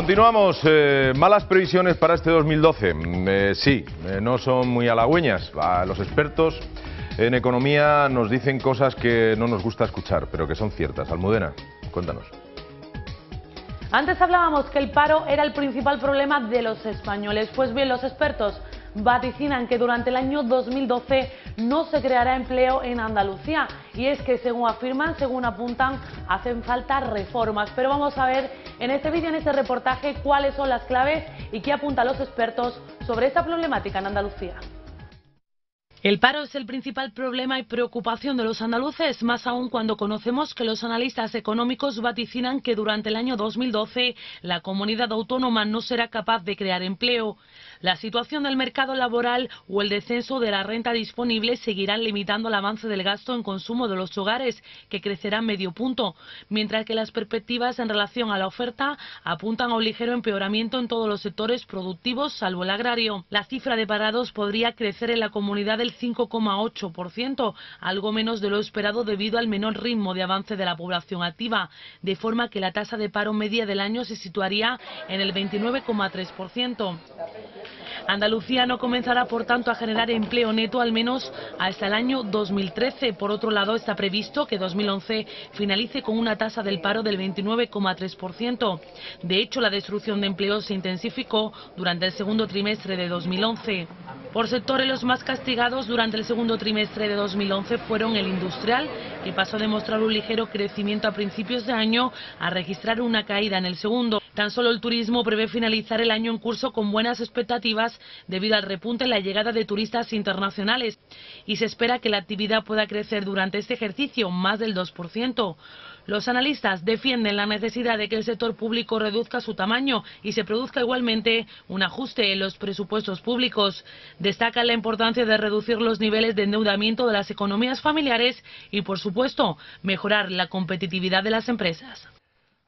Continuamos. Malas previsiones para este 2012. No son muy halagüeñas. Los expertos en economía nos dicen cosas que no nos gusta escuchar, pero que son ciertas. Almudena, cuéntanos. Antes hablábamos que el paro era el principal problema de los españoles. Pues bien, los expertos vaticinan que durante el año 2012 no se creará empleo en Andalucía. Y es que, según afirman, según apuntan, hacen falta reformas. Pero vamos a ver en este vídeo, en este reportaje, cuáles son las claves y qué apuntan los expertos sobre esta problemática en Andalucía. El paro es el principal problema y preocupación de los andaluces, más aún cuando conocemos que los analistas económicos vaticinan que durante el año 2012 la comunidad autónoma no será capaz de crear empleo. La situación del mercado laboral o el descenso de la renta disponible seguirán limitando el avance del gasto en consumo de los hogares, que crecerá medio punto, mientras que las perspectivas en relación a la oferta apuntan a un ligero empeoramiento en todos los sectores productivos, salvo el agrario. La cifra de parados podría crecer en la comunidad del 5,8%, algo menos de lo esperado debido al menor ritmo de avance de la población activa, de forma que la tasa de paro media del año se situaría en el 29,3%. Andalucía no comenzará, por tanto, a generar empleo neto al menos hasta el año 2013. Por otro lado, está previsto que 2011 finalice con una tasa del paro del 29,3%. De hecho, la destrucción de empleo se intensificó durante el segundo trimestre de 2011. Por sectores, los más castigados durante el segundo trimestre de 2011 fueron el industrial, que pasó de mostrar un ligero crecimiento a principios de año a registrar una caída en el segundo. Tan solo el turismo prevé finalizar el año en curso con buenas expectativas debido al repunte en la llegada de turistas internacionales, y se espera que la actividad pueda crecer durante este ejercicio más del 2%. Los analistas defienden la necesidad de que el sector público reduzca su tamaño y se produzca igualmente un ajuste en los presupuestos públicos. Destacan la importancia de reducir los niveles de endeudamiento de las economías familiares y, por supuesto, mejorar la competitividad de las empresas.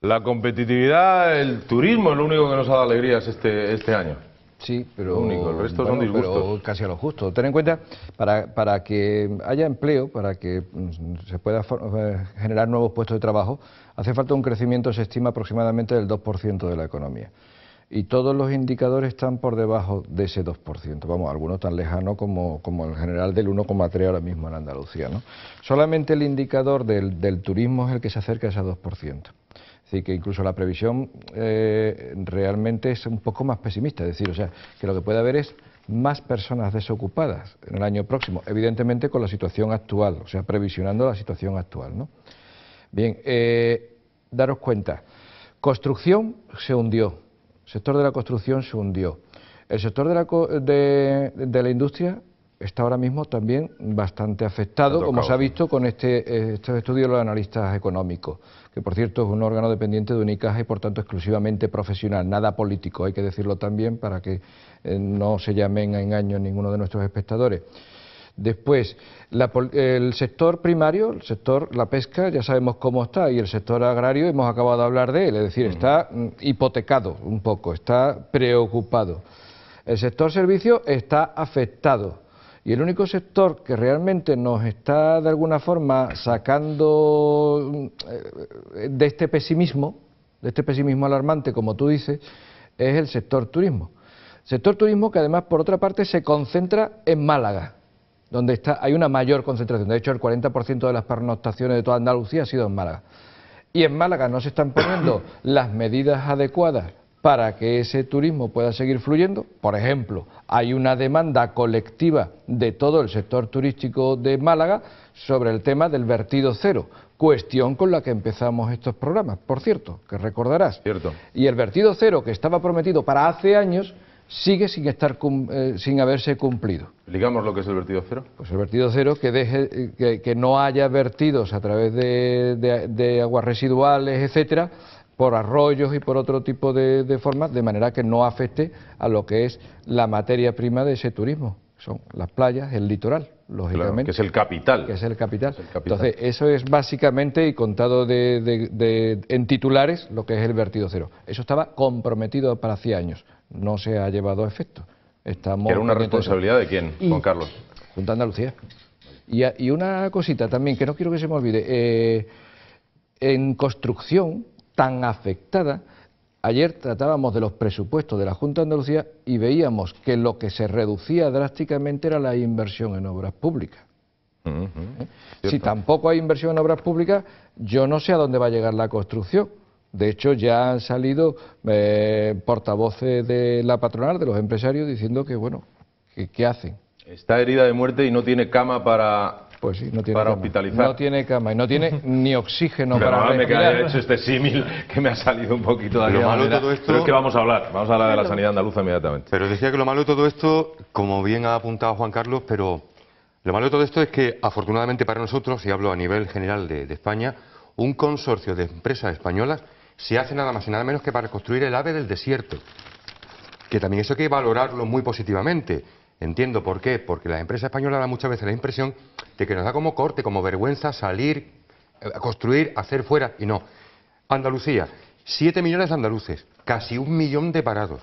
La competitividad, el turismo es lo único que nos ha dado alegrías este año. Sí, pero, el resto son disgustos. pero casi a lo justo. Ten en cuenta, para que haya empleo, para que se pueda generar nuevos puestos de trabajo, hace falta un crecimiento, se estima, aproximadamente del 2% de la economía. Y todos los indicadores están por debajo de ese 2%. Vamos, algunos tan lejanos como el general del 1,3 ahora mismo en Andalucía, ¿no? Solamente el indicador del turismo es el que se acerca a ese 2%. Es decir, que incluso la previsión realmente es un poco más pesimista, es decir, o sea, que lo que puede haber es más personas desocupadas en el año próximo, evidentemente con la situación actual, o sea, previsionando la situación actual, ¿no? Bien, daros cuenta, construcción se hundió, el sector de la construcción se hundió, el sector de la industria está ahora mismo también bastante afectado, como se ha visto con estos estudios de los analistas económicos, que por cierto es un órgano dependiente de Unicaja y por tanto exclusivamente profesional, nada político, hay que decirlo también para que no se llamen a engaño ninguno de nuestros espectadores. Después, el sector primario, el sector, la pesca, ya sabemos cómo está, y el sector agrario hemos acabado de hablar de él, es decir, está hipotecado un poco, está preocupado. El sector servicio está afectado. Y el único sector que realmente nos está de alguna forma sacando de este pesimismo alarmante, como tú dices, es el sector turismo. Sector turismo que además, por otra parte, se concentra en Málaga, donde hay una mayor concentración. De hecho, el 40% de las pernoctaciones de toda Andalucía ha sido en Málaga. Y en Málaga no se están poniendo las medidas adecuadas para que ese turismo pueda seguir fluyendo. Por ejemplo, hay una demanda colectiva de todo el sector turístico de Málaga sobre el tema del vertido cero, cuestión con la que empezamos estos programas, por cierto, que recordarás. Cierto. Y el vertido cero, que estaba prometido para hace años, sigue sin haberse cumplido. Digamos lo que es el vertido cero. Pues el vertido cero, que no haya vertidos a través de aguas residuales, etcétera, por arroyos y por otro tipo de formas, de manera que no afecte a lo que es la materia prima de ese turismo. Son las playas, el litoral, lógicamente. Claro, que es el capital. Que es el capital. Entonces, eso es básicamente, y contado en titulares, lo que es el vertido cero. Eso estaba comprometido para hacía años, no se ha llevado a efecto. ¿Era una responsabilidad de quién, Juan Carlos? Junta de Andalucía. Y una cosita también, que no quiero que se me olvide, en construcción tan afectada, Ayer tratábamos de los presupuestos de la Junta de Andalucía y veíamos que lo que se reducía drásticamente era la inversión en obras públicas. Si tampoco hay inversión en obras públicas, yo no sé a dónde va a llegar la construcción. De hecho, ya han salido portavoces de la patronal, de los empresarios, diciendo que, bueno, ¿qué hacen? Está herida de muerte y no tiene cama para... Pues sí, no tiene para cama. hospitalizar. No tiene cama y no tiene ni oxígeno para Perdóname que respirar. haya hecho este símil que me ha salido un poquito de Lo aquella malo de manera. todo esto... Pero es que vamos a hablar de la sanidad andaluza inmediatamente. Pero decía que lo malo de todo esto, como bien ha apuntado Juan Carlos, pero lo malo de todo esto es que, afortunadamente para nosotros, y hablo a nivel general de España, un consorcio de empresas españolas se hace nada más y nada menos que para construir el AVE del desierto. Que también eso hay que valorarlo muy positivamente. Entiendo por qué, porque las empresas españolas dan muchas veces la impresión de que nos da como corte, como vergüenza salir, construir, hacer fuera, y no. Andalucía, 7 millones de andaluces, casi 1 millón de parados.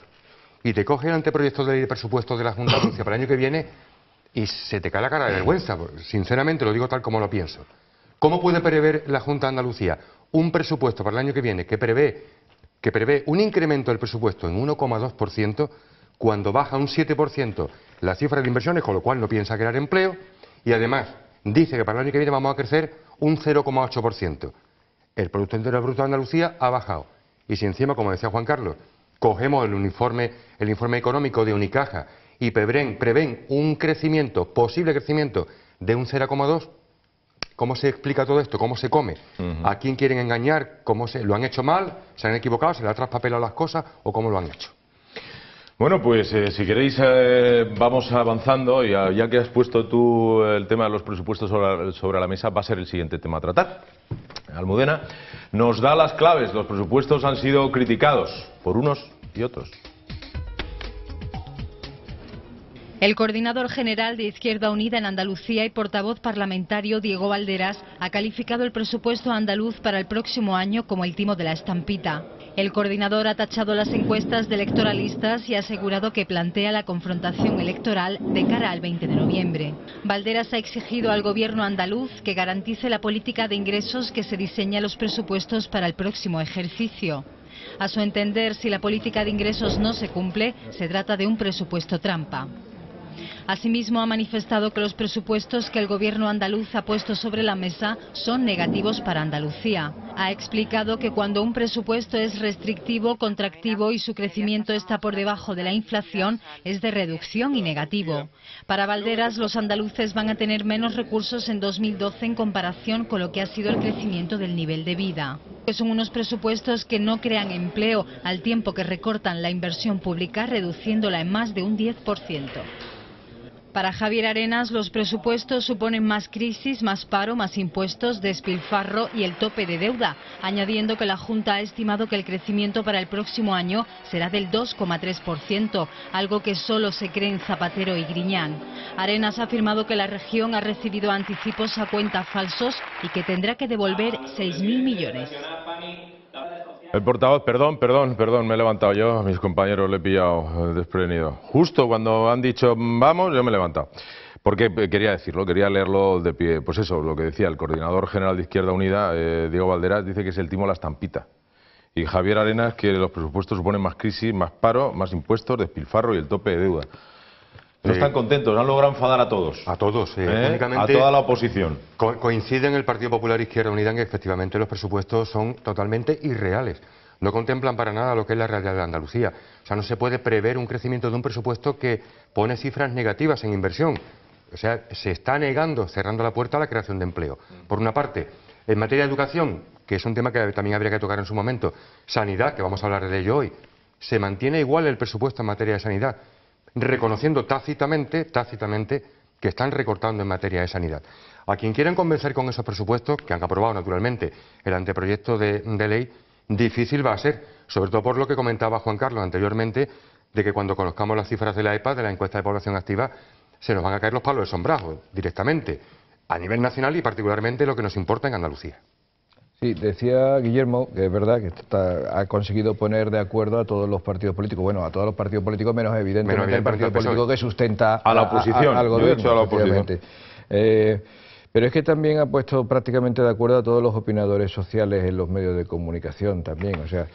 Y te coge el anteproyecto de ley de presupuesto de la Junta de Andalucía para el año que viene y se te cae la cara de vergüenza, sinceramente lo digo tal como lo pienso. ¿Cómo puede prever la Junta de Andalucía un presupuesto para el año que viene que prevé un incremento del presupuesto en 1,2% cuando baja un 7% la cifra de inversiones, con lo cual no piensa crear empleo, y además dice que para el año que viene vamos a crecer un 0,8%? El Producto Interior Bruto de Andalucía ha bajado. Y si encima, como decía Juan Carlos, cogemos el informe económico de Unicaja y prevén un posible crecimiento de un 0,2%, ¿cómo se explica todo esto? ¿Cómo se come? ¿A quién quieren engañar? ¿Lo han hecho mal? ¿Se han equivocado? ¿Se le ha traspapelado las cosas? ¿O cómo lo han hecho? Bueno, pues si queréis vamos avanzando, y ya que has puesto tú el tema de los presupuestos sobre la mesa, va a ser el siguiente tema a tratar. Almudena nos da las claves. Los presupuestos han sido criticados por unos y otros. El coordinador general de Izquierda Unida en Andalucía y portavoz parlamentario Diego Valderas ha calificado el presupuesto andaluz para el próximo año como el timo de la estampita. El coordinador ha tachado las encuestas de electoralistas y ha asegurado que plantea la confrontación electoral de cara al 20 de noviembre. Valderas ha exigido al gobierno andaluz que garantice la política de ingresos que se diseña en los presupuestos para el próximo ejercicio. A su entender, si la política de ingresos no se cumple, se trata de un presupuesto trampa. Asimismo, ha manifestado que los presupuestos que el gobierno andaluz ha puesto sobre la mesa son negativos para Andalucía. Ha explicado que cuando un presupuesto es restrictivo, contractivo y su crecimiento está por debajo de la inflación, es de reducción y negativo. Para Valderas, los andaluces van a tener menos recursos en 2012 en comparación con lo que ha sido el crecimiento del nivel de vida. Son unos presupuestos que no crean empleo, al tiempo que recortan la inversión pública, reduciéndola en más de un 10%. Para Javier Arenas, los presupuestos suponen más crisis, más paro, más impuestos, despilfarro y el tope de deuda, añadiendo que la Junta ha estimado que el crecimiento para el próximo año será del 2,3%, algo que solo se cree en Zapatero y Griñán. Arenas ha afirmado que la región ha recibido anticipos a cuenta falsos y que tendrá que devolver 6.000 millones. El portavoz, perdón, me he levantado yo, a mis compañeros le he pillado desprevenido. Justo cuando han dicho vamos, yo me he levantado. Porque quería decirlo, quería leerlo de pie. Pues eso, lo que decía el coordinador general de Izquierda Unida, Diego Valderas, dice que es el timo a la estampita. Y Javier Arenas que los presupuestos suponen más crisis, más paro, más impuestos, despilfarro y el tope de deuda. No están contentos, han logrado enfadar a todos. A todos, únicamente a toda la oposición. Coinciden el Partido Popular e Izquierda Unida en que efectivamente los presupuestos son totalmente irreales. No contemplan para nada lo que es la realidad de Andalucía. O sea, no se puede prever un crecimiento de un presupuesto que pone cifras negativas en inversión. O sea, se está negando, cerrando la puerta a la creación de empleo. Por una parte, en materia de educación, que es un tema que también habría que tocar en su momento, sanidad, que vamos a hablar de ello hoy, se mantiene igual el presupuesto en materia de sanidad, reconociendo tácitamente que están recortando en materia de sanidad. A quien quieren convencer con esos presupuestos, que han aprobado naturalmente el anteproyecto de ley, difícil va a ser, sobre todo por lo que comentaba Juan Carlos anteriormente, de que cuando conozcamos las cifras de la EPA, de la encuesta de población activa, se nos van a caer los palos de sombrajo directamente, a nivel nacional y particularmente lo que nos importa en Andalucía. Sí, decía Guillermo que es verdad que ha conseguido poner de acuerdo a todos los partidos políticos, bueno, a todos los partidos políticos menos evidentemente el partido político que sustenta a la oposición, al gobierno. Yo he dicho a la oposición. Pero es que también ha puesto prácticamente de acuerdo a todos los opinadores sociales en los medios de comunicación también, o sea,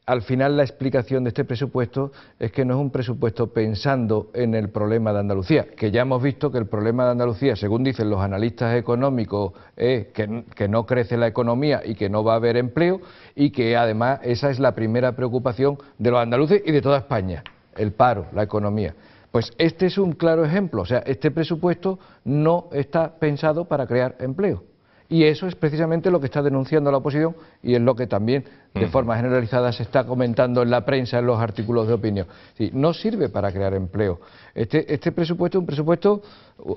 al final la explicación de este presupuesto es que no es un presupuesto pensando en el problema de Andalucía, que ya hemos visto que el problema de Andalucía, según dicen los analistas económicos, es que no crece la economía y que no va a haber empleo, y que además esa es la primera preocupación de los andaluces y de toda España, el paro, la economía. Pues este es un claro ejemplo, o sea, este presupuesto no está pensado para crear empleo. Y eso es precisamente lo que está denunciando la oposición y es lo que también de forma generalizada se está comentando en la prensa, en los artículos de opinión. Sí, no sirve para crear empleo. Este presupuesto es un presupuesto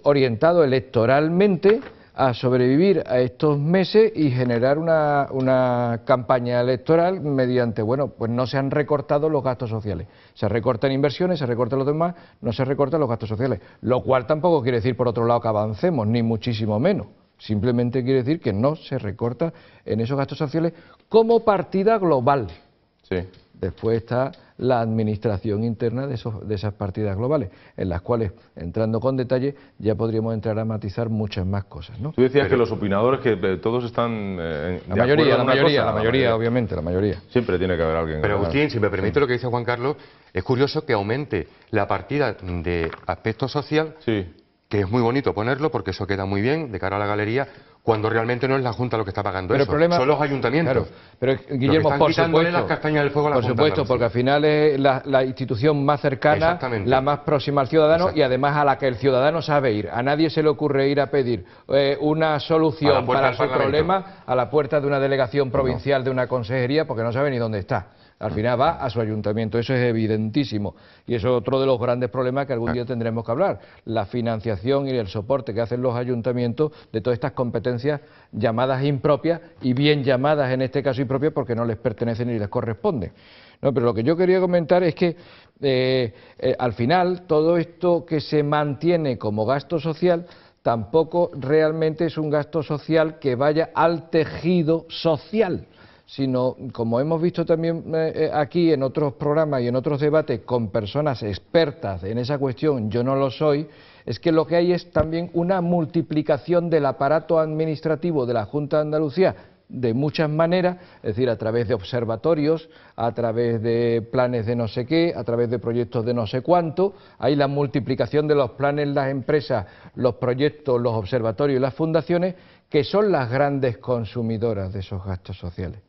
orientado electoralmente a sobrevivir a estos meses y generar una campaña electoral mediante, bueno, pues no se han recortado los gastos sociales. Se recortan inversiones, se recortan los demás, no se recortan los gastos sociales. Lo cual tampoco quiere decir, por otro lado, que avancemos, ni muchísimo menos. Simplemente quiere decir que no se recorta en esos gastos sociales como partida global. Sí. Después está la administración interna de esas partidas globales, en las cuales, entrando con detalle, ya podríamos entrar a matizar muchas más cosas, ¿no? Tú decías que los opinadores, que todos están la mayoría, obviamente, la mayoría. Siempre tiene que haber alguien. Pero Agustín, si me permite lo que dice Juan Carlos, es curioso que aumente la partida de aspecto social, sí, que es muy bonito ponerlo porque eso queda muy bien de cara a la galería, cuando realmente no es la Junta lo que está pagando eso, son los ayuntamientos. Claro, pero Guillermo, por supuesto, las castañas del fuego a la por Junta supuesto, porque al final es la institución más cercana, la más próxima al ciudadano y además a la que el ciudadano sabe ir. A nadie se le ocurre ir a pedir una solución para su problema a la puerta de una delegación provincial, de una consejería, porque no sabe ni dónde está. Al final va a su ayuntamiento, eso es evidentísimo. Y eso es otro de los grandes problemas que algún día tendremos que hablar. La financiación y el soporte que hacen los ayuntamientos de todas estas competencias llamadas impropias, y bien llamadas en este caso impropias porque no les pertenecen ni les corresponden. No, pero lo que yo quería comentar es que al final todo esto que se mantiene como gasto social tampoco realmente es un gasto social que vaya al tejido social, sino, como hemos visto también aquí en otros programas y en otros debates con personas expertas en esa cuestión, yo no lo soy, es que lo que hay es también una multiplicación del aparato administrativo de la Junta de Andalucía de muchas maneras, es decir, a través de observatorios, a través de planes de no sé qué, a través de proyectos de no sé cuánto. Hay la multiplicación de los planes, las empresas, los proyectos, los observatorios y las fundaciones, que son las grandes consumidoras de esos gastos sociales.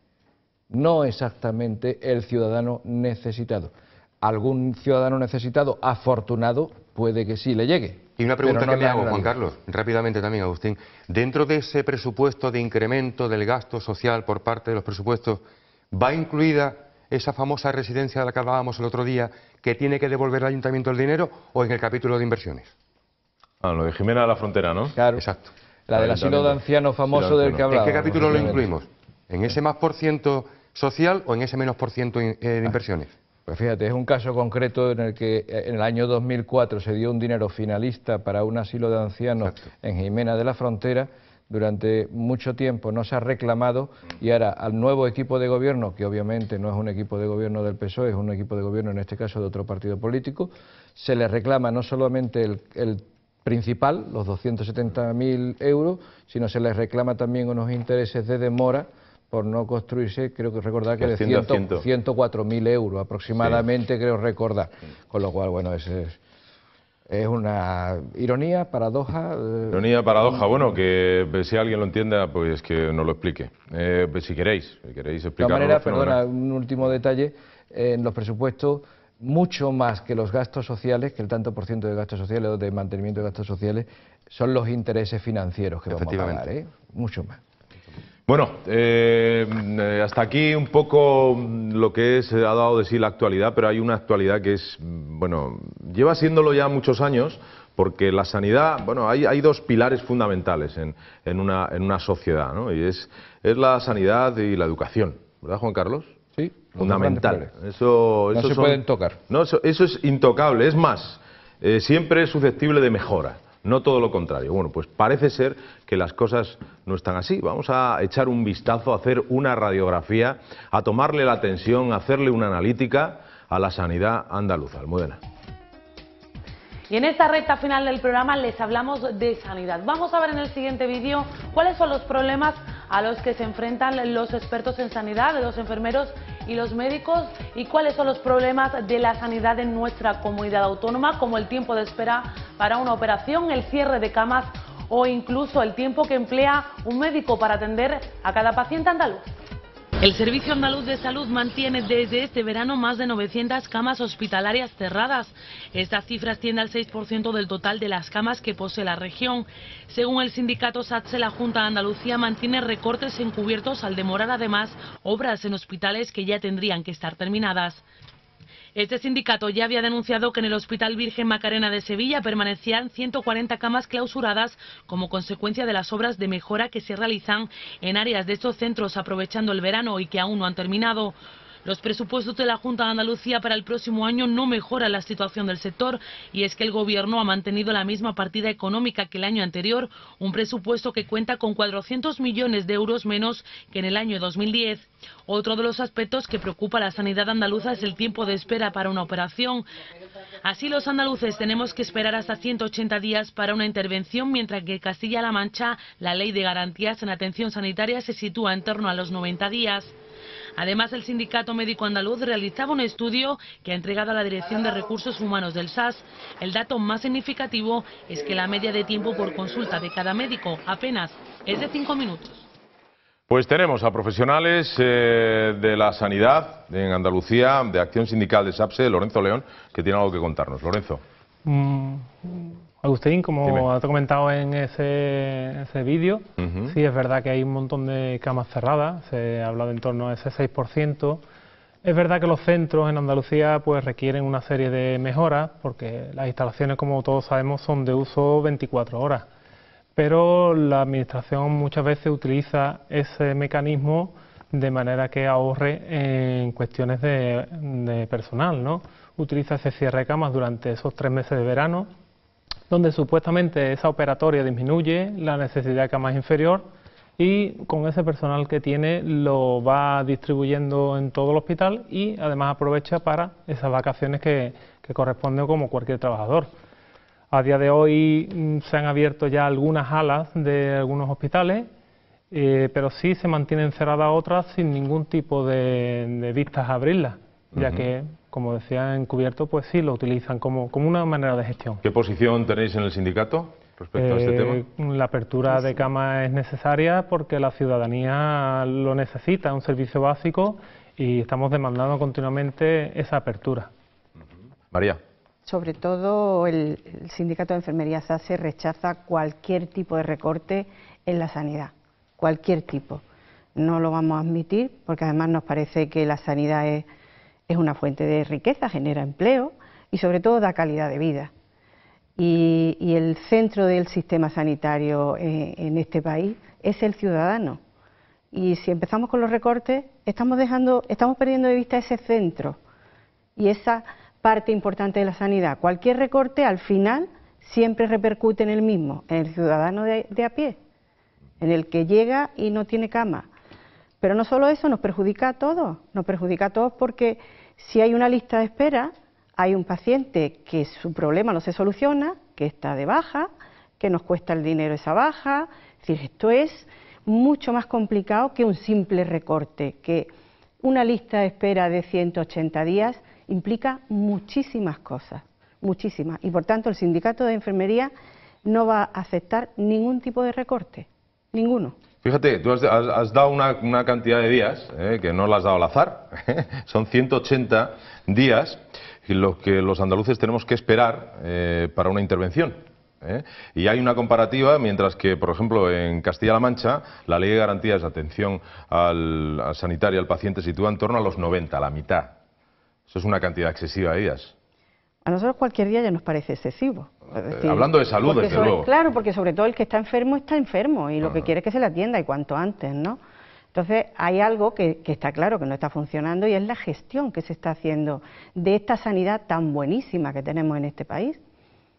No exactamente el ciudadano necesitado. Algún ciudadano necesitado afortunado puede que sí le llegue. Y una pregunta que me hago, Juan Carlos, rápidamente también, Agustín. Dentro de ese presupuesto de incremento del gasto social por parte de los presupuestos, ¿va incluida esa famosa residencia de la que hablábamos el otro día, que tiene que devolver al ayuntamiento el dinero, o en el capítulo de inversiones? Ah, lo de Jimena de la Frontera, ¿no? Claro. Exacto. La del asilo de ancianos famoso del que hablábamos. ¿En qué capítulo lo incluimos? ¿En ese más por ciento social o en ese menos por ciento de inversiones? Pues fíjate, es un caso concreto en el que en el año 2004 se dio un dinero finalista para un asilo de ancianos en Jimena de la Frontera. Durante mucho tiempo no se ha reclamado y ahora al nuevo equipo de gobierno, que obviamente no es un equipo de gobierno del PSOE, es un equipo de gobierno en este caso de otro partido político, se le reclama no solamente el principal, los 270.000 euros, sino se les reclama también unos intereses de demora por no construirse, creo que recordar que de 104.000 euros aproximadamente, sí. Creo recordar. Con lo cual, bueno, es una ironía, paradoja. Ironía, paradoja, bueno, que si alguien lo entienda, pues que nos lo explique. Si queréis explicarlo. De todas maneras, perdona, un último detalle, en los presupuestos, mucho más que los gastos sociales, que el tanto por ciento de gastos sociales o de mantenimiento de gastos sociales, son los intereses financieros que vamos a pagar, mucho más. Bueno, hasta aquí un poco lo que ha dado de sí la actualidad, pero hay una actualidad que es, bueno, lleva siéndolo ya muchos años, porque la sanidad, bueno, hay dos pilares fundamentales en una sociedad, ¿no? Y es la sanidad y la educación, ¿verdad, Juan Carlos? Sí. Fundamental. Eso no se pueden tocar. No, eso es intocable, es más, siempre es susceptible de mejora. No todo lo contrario. Bueno, pues parece ser que las cosas no están así. Vamos a echar un vistazo, a hacer una radiografía, a tomarle la tensión, a hacerle una analítica a la sanidad andaluza. Almudena. Y en esta recta final del programa les hablamos de sanidad. Vamos a ver en el siguiente vídeo cuáles son los problemas a los que se enfrentan los expertos en sanidad, los enfermeros y los médicos, y cuáles son los problemas de la sanidad en nuestra comunidad autónoma, como el tiempo de espera para una operación, el cierre de camas o incluso el tiempo que emplea un médico para atender a cada paciente andaluz. El Servicio Andaluz de Salud mantiene desde este verano más de 900 camas hospitalarias cerradas. Esta cifra asciende al 6% del total de las camas que posee la región. Según el sindicato SATSE, la Junta de Andalucía mantiene recortes encubiertos al demorar además obras en hospitales que ya tendrían que estar terminadas. Este sindicato ya había denunciado que en el Hospital Virgen Macarena de Sevilla permanecían 140 camas clausuradas como consecuencia de las obras de mejora que se realizan en áreas de estos centros aprovechando el verano y que aún no han terminado. Los presupuestos de la Junta de Andalucía para el próximo año no mejoran la situación del sector, y es que el Gobierno ha mantenido la misma partida económica que el año anterior, un presupuesto que cuenta con 400 millones de euros menos que en el año 2010. Otro de los aspectos que preocupa a la sanidad andaluza es el tiempo de espera para una operación. Así, los andaluces tenemos que esperar hasta 180 días para una intervención, mientras que en Castilla-La Mancha la ley de garantías en atención sanitaria se sitúa en torno a los 90 días. Además, el Sindicato Médico Andaluz realizaba un estudio que ha entregado a la Dirección de Recursos Humanos del SAS. El dato más significativo es que la media de tiempo por consulta de cada médico apenas es de 5 minutos. Pues tenemos a profesionales de la sanidad en Andalucía, de Acción Sindical de SAPSE, Lorenzo León, que tiene algo que contarnos. Lorenzo. Agustín, como Dime. has comentado en ese vídeo, sí es verdad que hay un montón de camas cerradas, se ha hablado en torno a ese 6%. Es verdad que los centros en Andalucía pues requieren una serie de mejoras, porque las instalaciones, como todos sabemos, son de uso 24 horas. Pero la Administración muchas veces utiliza ese mecanismo de manera que ahorre en cuestiones de personal, ¿no? Utiliza ese cierre de camas durante esos 3 meses de verano, donde supuestamente esa operatoria disminuye, la necesidad de camas inferior, y con ese personal que tiene lo va distribuyendo en todo el hospital y además aprovecha para esas vacaciones que corresponden como cualquier trabajador. A día de hoy se han abierto ya algunas alas de algunos hospitales, pero sí se mantienen cerradas otras sin ningún tipo de vistas a abrirlas, ya que, como decía, encubierto, pues sí lo utilizan como una manera de gestión. ¿Qué posición tenéis en el sindicato respecto a este tema? La apertura de camas es necesaria porque la ciudadanía lo necesita, es un servicio básico y estamos demandando continuamente esa apertura. María. Sobre todo el sindicato de enfermería SASE rechaza cualquier tipo de recorte en la sanidad, cualquier tipo. No lo vamos a admitir porque además nos parece que la sanidad es una fuente de riqueza, genera empleo y sobre todo da calidad de vida. Y el centro del sistema sanitario en este país es el ciudadano. Y si empezamos con los recortes, estamos perdiendo de vista ese centro y esa parte importante de la sanidad. Cualquier recorte al final siempre repercute en el mismo, en el ciudadano de a pie, en el que llega y no tiene cama. Pero no solo eso, nos perjudica a todos porque si hay una lista de espera, hay un paciente que su problema no se soluciona, que está de baja, que nos cuesta el dinero esa baja. Es decir, esto es mucho más complicado que un simple recorte, que una lista de espera de 180 días implica muchísimas cosas, muchísimas. Y por tanto el sindicato de enfermería no va a aceptar ningún tipo de recorte, ninguno. Fíjate, tú has dado una cantidad de días, que no la has dado al azar, son 180 días los que los andaluces tenemos que esperar para una intervención. Y hay una comparativa, mientras que, por ejemplo, en Castilla-La Mancha, la Ley de Garantías de Atención al sanitaria al paciente sitúa en torno a los 90, a la mitad. Eso es una cantidad excesiva de días. A nosotros cualquier día ya nos parece excesivo. Es decir, hablando de salud, desde luego. Claro, porque sobre todo el que está enfermo y lo que quiere es que se le atienda y cuanto antes, ¿no? Entonces hay algo que está claro que no está funcionando y es la gestión que se está haciendo de esta sanidad tan buenísima que tenemos en este país.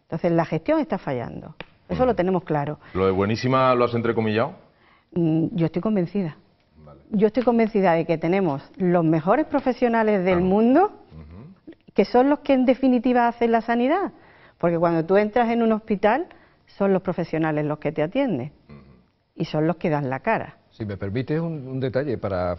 Entonces la gestión está fallando, eso lo tenemos claro. ¿Lo de buenísima lo has entrecomillado? Yo estoy convencida. Yo estoy convencida de que tenemos los mejores profesionales del mundo, que son los que en definitiva hacen la sanidad. Porque cuando tú entras en un hospital, son los profesionales los que te atienden y son los que dan la cara. Si me permites un detalle para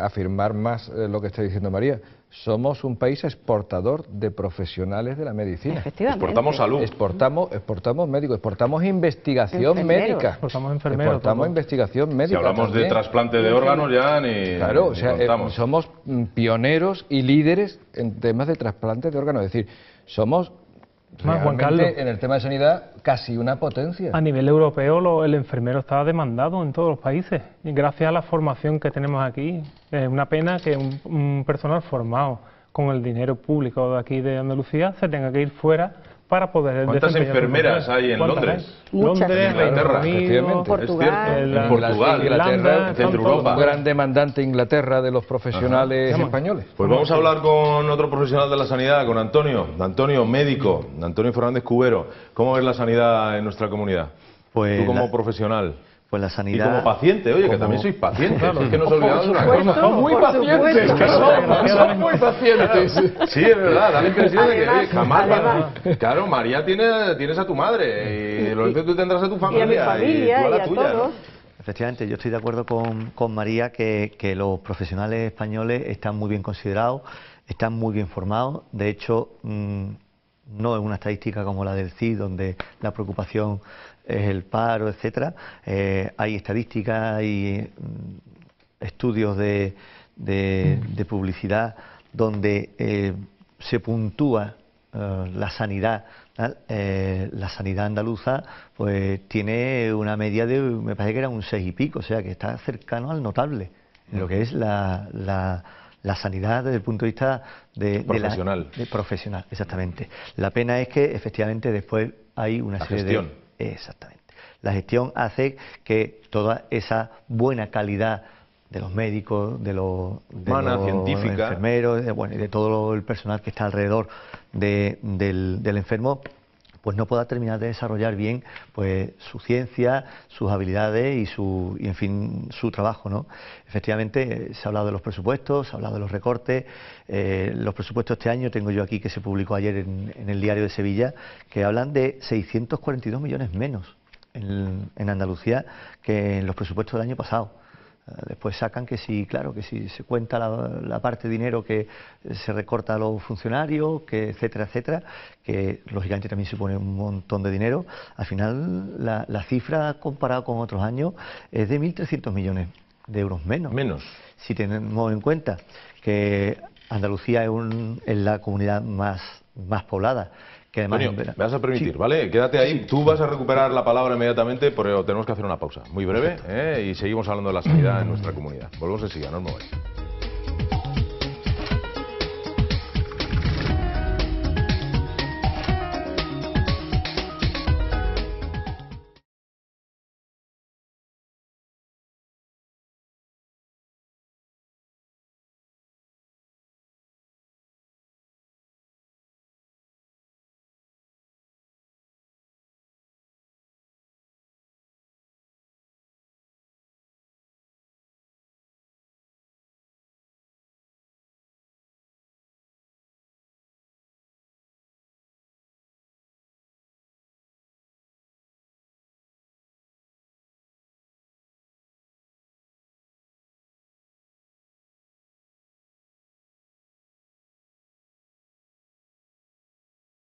afirmar más lo que está diciendo María. Somos un país exportador de profesionales de la medicina. Efectivamente. Exportamos salud. Exportamos médicos, exportamos investigación médica. Exportamos enfermeros. Exportamos investigación médica. Si hablamos también de trasplante de órganos ya ni... Claro, ni o sea, contamos. somos pioneros y líderes en temas de trasplante de órganos. Es decir, somos Juan realmente, Carlos, en el tema de sanidad, casi una potencia. a nivel europeo el enfermero está demandado en todos los países, y gracias a la formación que tenemos aquí. Es una pena que un personal formado con el dinero público de aquí de Andalucía se tenga que ir fuera para poder ¿Cuántas desempeñar su enfermeras función. hay en ¿Cuántas Londres? hay? Muchas. Londres, En Inglaterra, Reino Unido, efectivamente. Portugal. En Portugal, Irlanda, en Centro Europa. un gran demandante Inglaterra de los profesionales españoles. Pues vamos a hablar con otro profesional de la sanidad, con Antonio. Antonio, médico. Antonio Fernández Cubero. ¿Cómo ves la sanidad en nuestra comunidad? Pues Tú como profesional. Pues la Y sanidad... como paciente, oye, que también sois pacientes. Es que nos olvidamos de una cosa. Son muy pacientes, que son muy pacientes. Sí, es verdad, da la impresión de que Además, oye, jamás... además. Claro, María tienes a tu madre y Lorenzo tú tendrás a tu Y a familia. mi familia tú a y la a tuya, todos. ¿no? Efectivamente, yo estoy de acuerdo con María que los profesionales españoles están muy bien considerados, están muy bien formados. De hecho, no es una estadística como la del CID, donde la preocupación es el paro, etcétera. Hay estadísticas, hay estudios de publicidad donde se puntúa la sanidad. La sanidad andaluza pues tiene una media de, me parece que era un 6 y pico, o sea que está cercano al notable en lo que es la sanidad desde el punto de vista Profesional. de profesional, exactamente. La pena es que efectivamente después hay una La serie gestión. Exactamente. La gestión hace que toda esa buena calidad de los médicos, de los científica, enfermeros, y de todo el personal que está alrededor del enfermo, pues no pueda terminar de desarrollar bien pues su ciencia, sus habilidades y en fin su trabajo, ¿no? Efectivamente se ha hablado de los presupuestos, se ha hablado de los recortes. Los presupuestos este año tengo yo aquí, que se publicó ayer en el Diario de Sevilla, que hablan de 642 millones menos en Andalucía que en los presupuestos del año pasado. Después sacan que si, claro, que si se cuenta la parte de dinero que se recorta a los funcionarios, que etcétera, etcétera, que lógicamente también supone un montón de dinero. Al final la cifra comparada con otros años es de 1.300 millones de euros menos. Si tenemos en cuenta que Andalucía es la comunidad más poblada. Que además, Antonio, me vas a permitir, sí. ¿vale? Quédate ahí, tú vas a recuperar la palabra inmediatamente, pero tenemos que hacer una pausa muy breve, y seguimos hablando de la sanidad en nuestra comunidad. Volvemos enseguida, no os mováis.